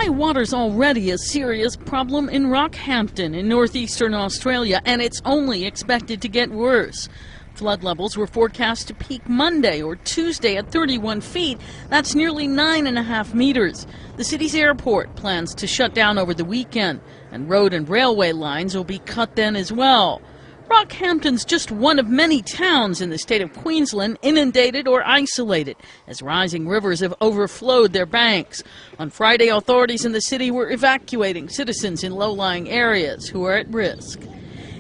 High water's already a serious problem in Rockhampton in northeastern Australia, and it's only expected to get worse. Flood levels were forecast to peak Monday or Tuesday at 31 feet. That's nearly 9.5 meters. The city's airport plans to shut down over the weekend, and road and railway lines will be cut then as well. Rockhampton's just one of many towns in the state of Queensland inundated or isolated as rising rivers have overflowed their banks. On Friday, authorities in the city were evacuating citizens in low-lying areas who are at risk.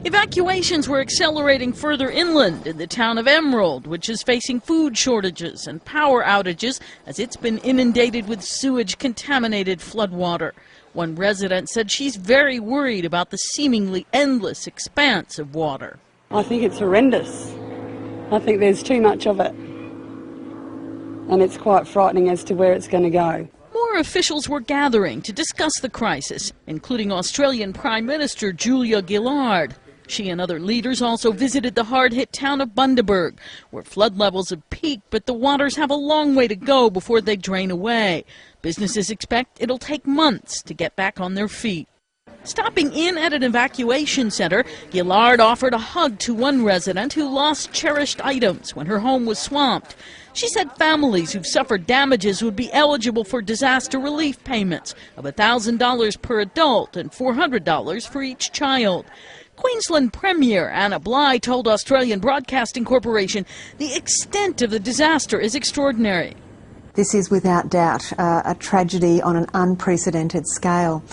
Evacuations were accelerating further inland in the town of Emerald, which is facing food shortages and power outages as it's been inundated with sewage-contaminated floodwater. One resident said she's very worried about the seemingly endless expanse of water. I think it's horrendous. I think there's too much of it. And it's quite frightening as to where it's going to go. More officials were gathering to discuss the crisis, including Australian Prime Minister Julia Gillard. She and other leaders also visited the hard-hit town of Bundaberg, where flood levels have peaked, but the waters have a long way to go before they drain away. Businesses expect it'll take months to get back on their feet. Stopping in at an evacuation center, Gillard offered a hug to one resident who lost cherished items when her home was swamped. She said families who've suffered damages would be eligible for disaster relief payments of $1,000 per adult and $400 for each child. Queensland Premier Anna Bligh told Australian Broadcasting Corporation the extent of the disaster is extraordinary. This is without doubt a tragedy on an unprecedented scale.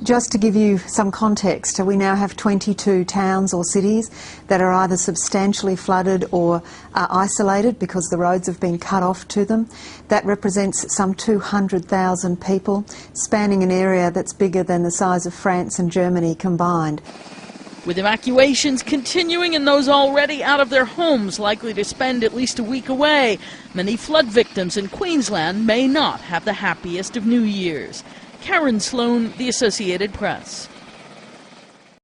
Just to give you some context, we now have 22 towns or cities that are either substantially flooded or are isolated because the roads have been cut off to them. That represents some 200,000 people, spanning an area that's bigger than the size of France and Germany combined. With evacuations continuing and those already out of their homes likely to spend at least a week away, many flood victims in Queensland may not have the happiest of New Years. Karen Sloan, The Associated Press.